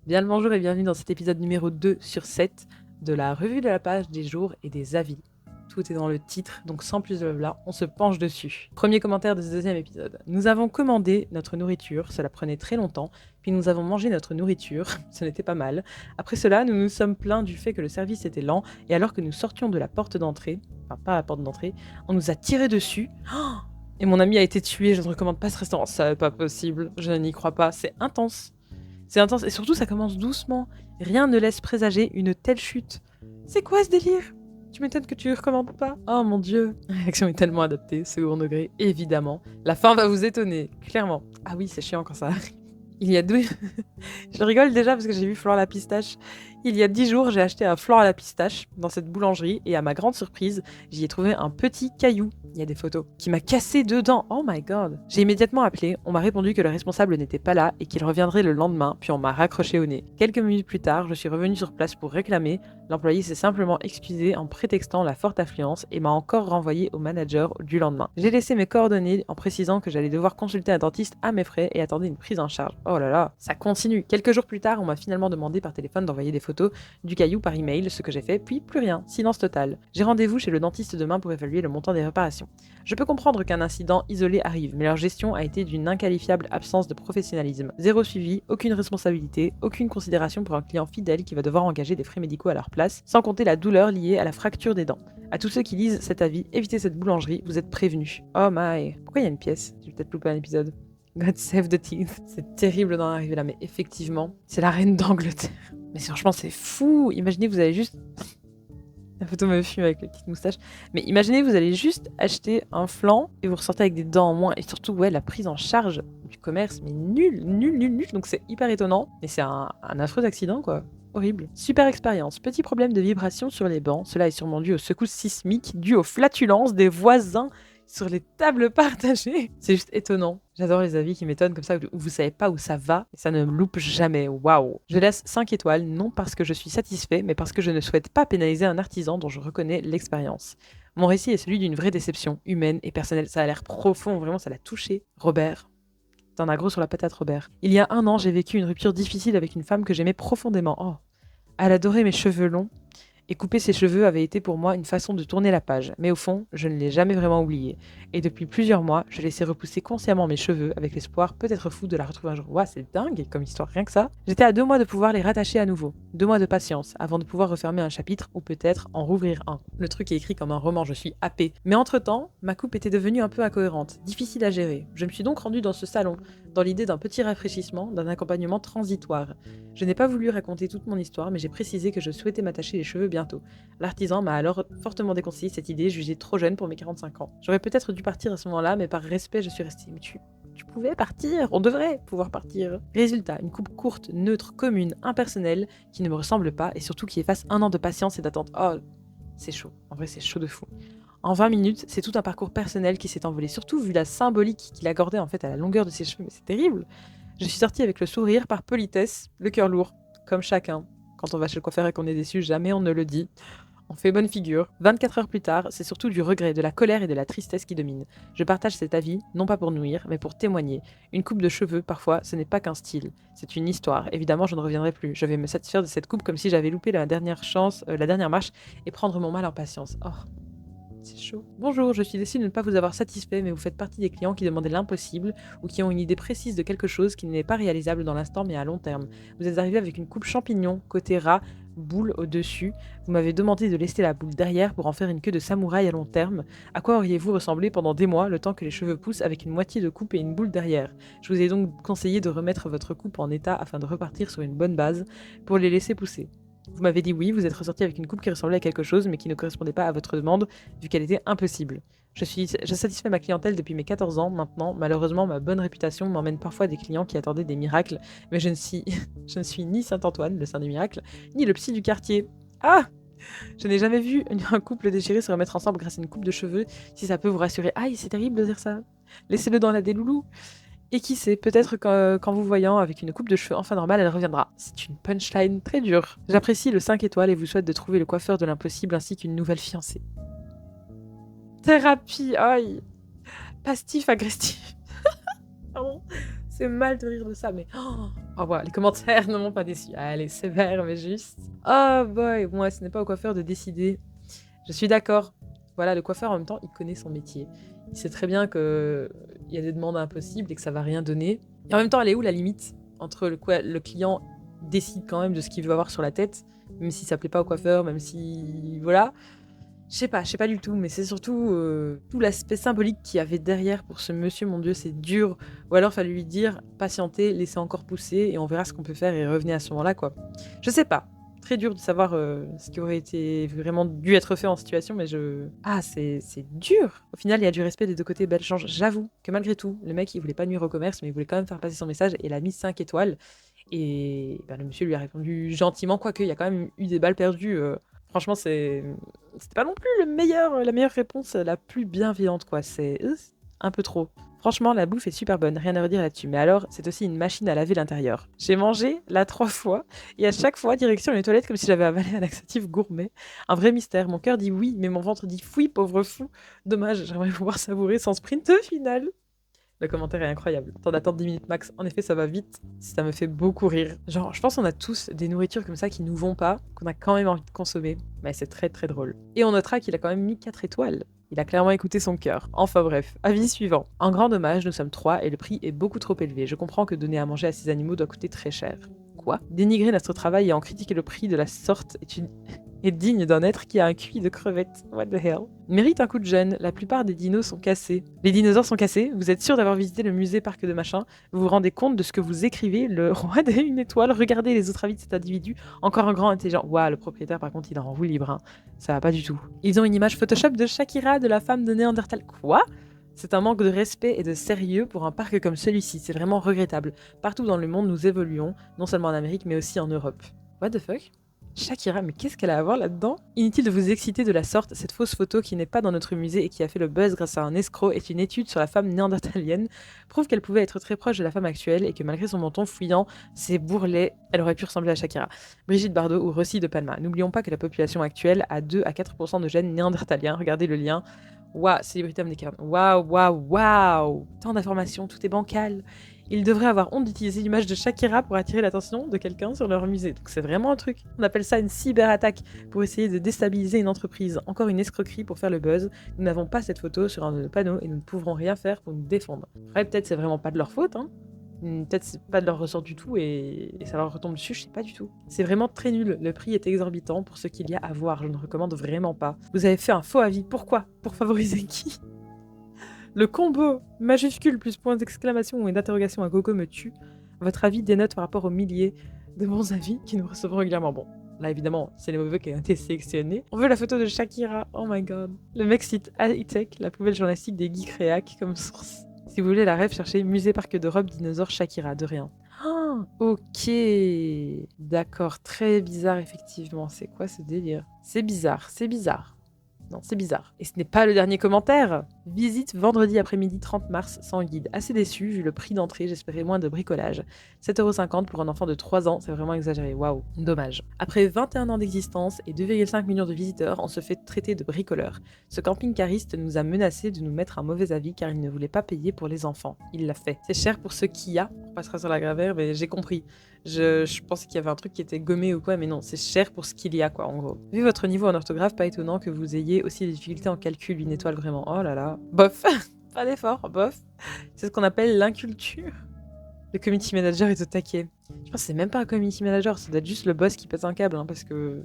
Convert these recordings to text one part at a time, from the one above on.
Bien le bonjour et bienvenue dans cet épisode numéro 2 sur 7 de la revue de la page des jours et des avis. Tout est dans le titre, donc sans plus de blabla, on se penche dessus. Premier commentaire de ce deuxième épisode. Nous avons commandé notre nourriture, cela prenait très longtemps, puis nous avons mangé notre nourriture, ce n'était pas mal. Après cela, nous nous sommes plaints du fait que le service était lent, et alors que nous sortions de la porte d'entrée, enfin pas la porte d'entrée, on nous a tiré dessus. Et mon ami a été tué, je ne recommande pas ce restaurant, ça n'est pas possible, je n'y crois pas, c'est intense. C'est intense, et surtout ça commence doucement. Rien ne laisse présager une telle chute. C'est quoi ce délire? Tu m'étonnes que tu ne recommandes pas. Oh mon dieu. La réaction est tellement adaptée, second degré, évidemment. La fin va vous étonner, clairement. Ah oui, c'est chiant quand ça arrive. Il y a deux... Je rigole déjà parce que j'ai vu Flore la pistache. Il y a 10 jours, j'ai acheté un Flore à la pistache dans cette boulangerie et à ma grande surprise, j'y ai trouvé un petit caillou, il y a des photos, qui m'a cassé dedans. Oh my god. J'ai immédiatement appelé, on m'a répondu que le responsable n'était pas là et qu'il reviendrait le lendemain, puis on m'a raccroché au nez. Quelques minutes plus tard, je suis revenu sur place pour réclamer. L'employé s'est simplement excusé en prétextant la forte affluence et m'a encore renvoyé au manager du lendemain. J'ai laissé mes coordonnées en précisant que j'allais devoir consulter un dentiste à mes frais et attendais une prise en charge. Oh là là, ça continue. Quelques jours plus tard, on m'a finalement demandé par téléphone d'envoyer des photos du caillou par email, ce que j'ai fait, puis plus rien, silence total. J'ai rendez-vous chez le dentiste demain pour évaluer le montant des réparations. Je peux comprendre qu'un incident isolé arrive, mais leur gestion a été d'une inqualifiable absence de professionnalisme. Zéro suivi, aucune responsabilité, aucune considération pour un client fidèle qui va devoir engager des frais médicaux à leur place, sans compter la douleur liée à la fracture des dents. À tous ceux qui lisent cet avis, évitez cette boulangerie, vous êtes prévenus. Oh my. Pourquoi il y a une pièce? J'ai peut-être loupé un épisode. God save the teeth. C'est terrible d'en arriver là, mais effectivement, c'est la reine d'Angleterre. Mais franchement, c'est fou. Imaginez, vous allez juste... La photo me fume avec les petites moustaches. Mais imaginez, vous allez juste acheter un flan et vous ressortez avec des dents en moins. Et surtout, ouais, la prise en charge du commerce, mais nul. Donc c'est hyper étonnant. Mais c'est un affreux accident, quoi. Horrible. Super expérience. Petit problème de vibration sur les bancs. Cela est sûrement dû aux secousses sismiques, dues aux flatulences des voisins sur les tables partagées. C'est juste étonnant. J'adore les avis qui m'étonnent comme ça, où vous savez pas où ça va, et ça ne me loupe jamais. Waouh. Je laisse 5 étoiles, non parce que je suis satisfait, mais parce que je ne souhaite pas pénaliser un artisan dont je reconnais l'expérience. Mon récit est celui d'une vraie déception, humaine et personnelle. Ça a l'air profond, vraiment, ça l'a touché. Robert. T'en as gros sur la patate, Robert. Il y a 1 an, j'ai vécu une rupture difficile avec une femme que j'aimais profondément. Oh. Elle adorait mes cheveux longs, et couper ses cheveux avait été pour moi une façon de tourner la page, mais au fond, je ne l'ai jamais vraiment oublié. Et depuis plusieurs mois, je laissais repousser consciemment mes cheveux avec l'espoir, peut-être fou, de la retrouver un jour. Ouah, c'est dingue comme histoire, rien que ça. J'étais à 2 mois de pouvoir les rattacher à nouveau. 2 mois de patience, avant de pouvoir refermer un chapitre ou peut-être en rouvrir un. Le truc est écrit comme un roman, je suis happée. Mais entre-temps, ma coupe était devenue un peu incohérente, difficile à gérer. Je me suis donc rendue dans ce salon, dans l'idée d'un petit rafraîchissement, d'un accompagnement transitoire. Je n'ai pas voulu raconter toute mon histoire, mais j'ai précisé que je souhaitais m'attacher les cheveux bientôt. L'artisan m'a alors fortement déconseillé cette idée, jugée trop jeune pour mes 45 ans. J'aurais peut-être dû partir à ce moment-là, mais par respect, je suis restée. Mais tu pouvais partir, on devrait pouvoir partir. Résultat, une coupe courte, neutre, commune, impersonnelle, qui ne me ressemble pas, et surtout qui efface 1 an de patience et d'attente. Oh, c'est chaud. En vrai, c'est chaud de fou. En 20 minutes, c'est tout un parcours personnel qui s'est envolé, surtout vu la symbolique qu'il accordait en fait à la longueur de ses cheveux, mais c'est terrible. Je suis sortie avec le sourire par politesse, le cœur lourd, comme chacun. Quand on va chez le coiffeur et qu'on est déçu, jamais on ne le dit. On fait bonne figure. 24 heures plus tard, c'est surtout du regret, de la colère et de la tristesse qui dominent. Je partage cet avis, non pas pour nuire, mais pour témoigner. Une coupe de cheveux, parfois, ce n'est pas qu'un style. C'est une histoire. Évidemment, je ne reviendrai plus. Je vais me satisfaire de cette coupe comme si j'avais loupé la dernière chance, la dernière marche, et prendre mon mal en patience. Oh, c'est chaud. Bonjour, je suis déçue de ne pas vous avoir satisfait, mais vous faites partie des clients qui demandaient l'impossible ou qui ont une idée précise de quelque chose qui n'est pas réalisable dans l'instant mais à long terme. Vous êtes arrivé avec une coupe champignon, côté ras, boule au-dessus. Vous m'avez demandé de laisser la boule derrière pour en faire une queue de samouraï à long terme. À quoi auriez-vous ressemblé pendant des mois, le temps que les cheveux poussent avec une moitié de coupe et une boule derrière? Je vous ai donc conseillé de remettre votre coupe en état afin de repartir sur une bonne base pour les laisser pousser. Vous m'avez dit oui, vous êtes ressorti avec une coupe qui ressemblait à quelque chose, mais qui ne correspondait pas à votre demande, vu qu'elle était impossible. Je satisfais ma clientèle depuis mes 14 ans maintenant. Malheureusement, ma bonne réputation m'emmène parfois des clients qui attendaient des miracles, mais je ne suis ni Saint-Antoine, le saint des miracles, ni le psy du quartier. Ah! Je n'ai jamais vu un couple déchiré se remettre ensemble grâce à une coupe de cheveux. Si ça peut vous rassurer, aïe, c'est terrible de dire ça. Laissez-le dans la déloulou. Et qui sait, peut-être qu'en vous voyant avec une coupe de cheveux enfin normale, elle reviendra. C'est une punchline très dure. J'apprécie le 5 étoiles et vous souhaite de trouver le coiffeur de l'impossible ainsi qu'une nouvelle fiancée. Thérapie, aïe. Pastif agressif. Pardon. c'est mal de rire de ça, mais oh, voilà, les commentaires ne m'ont pas déçu. Allez, sévère, mais juste. Oh boy, moi, ce n'est pas au coiffeur de décider. Je suis d'accord. Voilà, le coiffeur, en même temps, il connaît son métier. Il sait très bien qu'il y a des demandes impossibles et que ça va rien donner. Et en même temps, elle est où la limite entre le client décide quand même de ce qu'il veut avoir sur la tête, même si ça plaît pas au coiffeur, même si... Voilà. Je sais pas du tout, mais c'est surtout tout l'aspect symbolique qu'il y avait derrière pour ce monsieur, mon Dieu, c'est dur. Ou alors, fallait lui dire, patientez, laissez encore pousser, et on verra ce qu'on peut faire, et revenez à ce moment-là, quoi. Je sais pas. Très dur de savoir ce qui aurait été vraiment dû être fait en situation, mais Ah, c'est dur. Au final, il y a du respect des deux côtés, belle change. J'avoue que malgré tout, le mec, il voulait pas nuire au commerce, mais il voulait quand même faire passer son message, et il a mis 5 étoiles. Et le monsieur lui a répondu gentiment, quoique il y a quand même eu des balles perdues. Franchement, c'était pas non plus la meilleure réponse, la plus bienveillante, quoi. C'est un peu trop. Franchement, la bouffe est super bonne, rien à redire là-dessus. Mais alors, c'est aussi une machine à laver l'intérieur. J'ai mangé là 3 fois, et à chaque fois, direction les toilettes comme si j'avais avalé un laxatif gourmet. Un vrai mystère. Mon cœur dit oui, mais mon ventre dit fouille, pauvre fou. Dommage, j'aimerais pouvoir savourer sans sprint final. Le commentaire est incroyable. Temps d'attente 10 minutes max. En effet, ça va vite. Ça me fait beaucoup rire. Genre, je pense qu'on a tous des nourritures comme ça qui nous vont pas, qu'on a quand même envie de consommer. Mais c'est très très drôle. Et on notera qu'il a quand même mis 4 étoiles. Il a clairement écouté son cœur. Enfin bref, avis suivant. En grand dommage, nous sommes 3 et le prix est beaucoup trop élevé. Je comprends que donner à manger à ces animaux doit coûter très cher. Quoi ? Dénigrer notre travail et en critiquer le prix de la sorte est digne d'un être qui a un QI de crevette. What the hell? Mérite un coup de jeune, la plupart des dinos sont cassés. Les dinosaures sont cassés, vous êtes sûr d'avoir visité le musée parc de machin, vous vous rendez compte de ce que vous écrivez, le roi des une étoile, regardez les autres avis de cet individu, encore un grand intelligent. Waouh, le propriétaire par contre il est en roue libre, hein. Ça va pas du tout. Ils ont une image Photoshop de Shakira, de la femme de Néandertal. Quoi? C'est un manque de respect et de sérieux pour un parc comme celui-ci, c'est vraiment regrettable. Partout dans le monde nous évoluons, non seulement en Amérique mais aussi en Europe. What the fuck? Shakira, mais qu'est-ce qu'elle a à voir là-dedans? Inutile de vous exciter de la sorte, cette fausse photo qui n'est pas dans notre musée et qui a fait le buzz grâce à un escroc est une étude sur la femme néandertalienne, prouve qu'elle pouvait être très proche de la femme actuelle et que malgré son menton fouillant, ses bourrelets, elle aurait pu ressembler à Shakira. Brigitte Bardot ou Rossi de Palma. N'oublions pas que la population actuelle a 2 à 4% de gènes néandertaliens, regardez le lien. Waouh, célébrité américaine. Waouh. Tant d'informations, tout est bancal. Ils devraient avoir honte d'utiliser l'image de Shakira pour attirer l'attention de quelqu'un sur leur musée. Donc c'est vraiment un truc. On appelle ça une cyberattaque pour essayer de déstabiliser une entreprise. Encore une escroquerie pour faire le buzz. Nous n'avons pas cette photo sur un de nos panneaux et nous ne pourrons rien faire pour nous défendre. Après, peut-être c'est vraiment pas de leur faute, hein. Peut-être c'est pas de leur ressort du tout et ça leur retombe dessus, je sais pas du tout. C'est vraiment très nul, le prix est exorbitant pour ce qu'il y a à voir, je ne recommande vraiment pas. Vous avez fait un faux avis, pourquoi? Pour favoriser qui? Le combo majuscule plus point d'exclamation et d'interrogation à gogo me tue. Votre avis dénote par rapport aux milliers de bons avis qui nous recevons régulièrement. Bon, là évidemment, c'est les mauvais qui ont été sélectionnés. On veut la photo de Shakira, oh my god. Le mec cite Hightech, la poubelle journalistique des geeks réac comme source. Si vous voulez la rêve, cherchez Musée Parc d'Europe, dinosaure Shakira, de rien. Ah, ok. D'accord, très bizarre effectivement. C'est quoi ce délire? C'est bizarre. Non, c'est bizarre. Et ce n'est pas le dernier commentaire. Visite vendredi après-midi 30 mars sans guide. Assez déçu vu le prix d'entrée, j'espérais moins de bricolage. 7,50 € pour un enfant de 3 ans, c'est vraiment exagéré. Waouh, dommage. Après 21 ans d'existence et 2,5 millions de visiteurs, on se fait traiter de bricoleur. Ce camping-cariste nous a menacé de nous mettre un mauvais avis car il ne voulait pas payer pour les enfants. Il l'a fait. C'est cher pour ce qu'il y a. On passera sur la gravure, mais j'ai compris. Je pensais qu'il y avait un truc qui était gommé ou quoi, mais non, c'est cher pour ce qu'il y a, quoi, en gros. Vu votre niveau en orthographe, pas étonnant que vous ayez aussi des difficultés en calcul, une étoile vraiment. Oh là là. Bof. Pas d'effort, bof. C'est ce qu'on appelle l'inculture. Le community manager est au taquet. Je pense que c'est même pas un community manager, ça doit être juste le boss qui pète un câble, hein, parce que...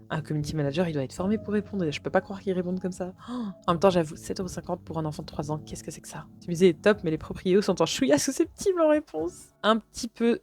Un community manager, il doit être formé pour répondre, et je peux pas croire qu'il réponde comme ça. Oh, en même temps, j'avoue, 7,50 € pour un enfant de 3 ans, qu'est-ce que c'est que ça? Ce musée est top, mais les propriétaires sont en chouïa susceptibles en réponse. Un petit peu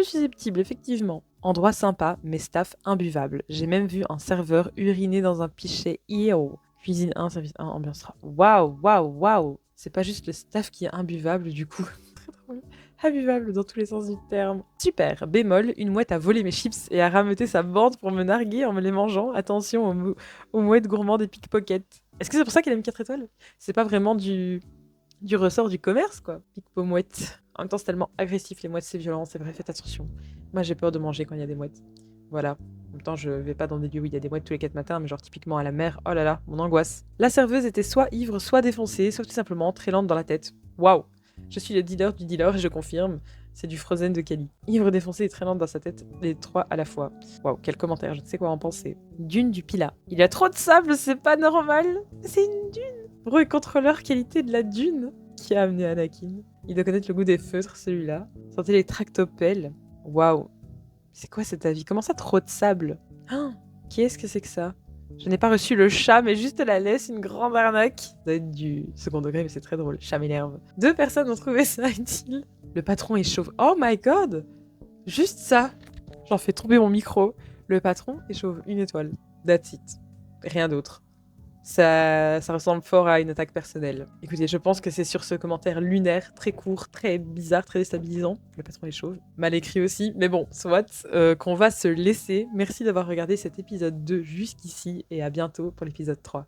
susceptible, effectivement. Endroit sympa, mais staff imbuvable. J'ai même vu un serveur uriner dans un pichet. Yo. Cuisine 1, service 1, ambiance 3. Waouh. C'est pas juste le staff qui est imbuvable, du coup. Très drôle. Imbuvable dans tous les sens du terme. Super. Bémol, une mouette a volé mes chips et a rameuté sa bande pour me narguer en me les mangeant. Attention aux mouettes gourmandes des pickpockets. Est-ce que c'est pour ça qu'elle a mis 4 étoiles? C'est pas vraiment du ressort du commerce, quoi. Pickpo-mouette. En même temps, c'est tellement agressif, les mouettes, c'est violent, c'est vrai, faites attention. Moi, j'ai peur de manger quand il y a des mouettes. Voilà. En même temps, je vais pas dans des lieux où il y a des mouettes tous les 4 matins, mais genre typiquement à la mer, oh là là, mon angoisse. La serveuse était soit ivre, soit défoncée, soit tout simplement très lente dans la tête. Waouh. Je suis le dealer du dealer et je confirme. C'est du Frozen de Kelly. Ivre défoncé et traînante dans sa tête, les trois à la fois. Waouh, quel commentaire, je ne sais quoi en penser. Dune du Pila. Il y a trop de sable, c'est pas normal. C'est une dune. Recontrôleur qualité de la dune. Qui a amené Anakin? Il doit connaître le goût des feutres, celui-là. Sentez les tractopelles. Waouh. C'est quoi cet avis? Comment ça, trop de sable? Ah, qu'est-ce que c'est que ça? Je n'ai pas reçu le chat, mais juste la laisse, une grande arnaque. Ça doit être du second degré, mais c'est très drôle. Chat m'énerve. 2 personnes ont trouvé ça utile. Le patron est chauve. Oh my god! Juste ça. J'en fais tomber mon micro. Le patron est chauve. 1 étoile. That's it. Rien d'autre. Ça ressemble fort à une attaque personnelle. Écoutez, je pense que c'est sur ce commentaire lunaire, très court, très bizarre, très déstabilisant. Le patron est chauve. Mal écrit aussi, mais bon, soit, qu'on va se laisser. Merci d'avoir regardé cet épisode 2 jusqu'ici, et à bientôt pour l'épisode 3.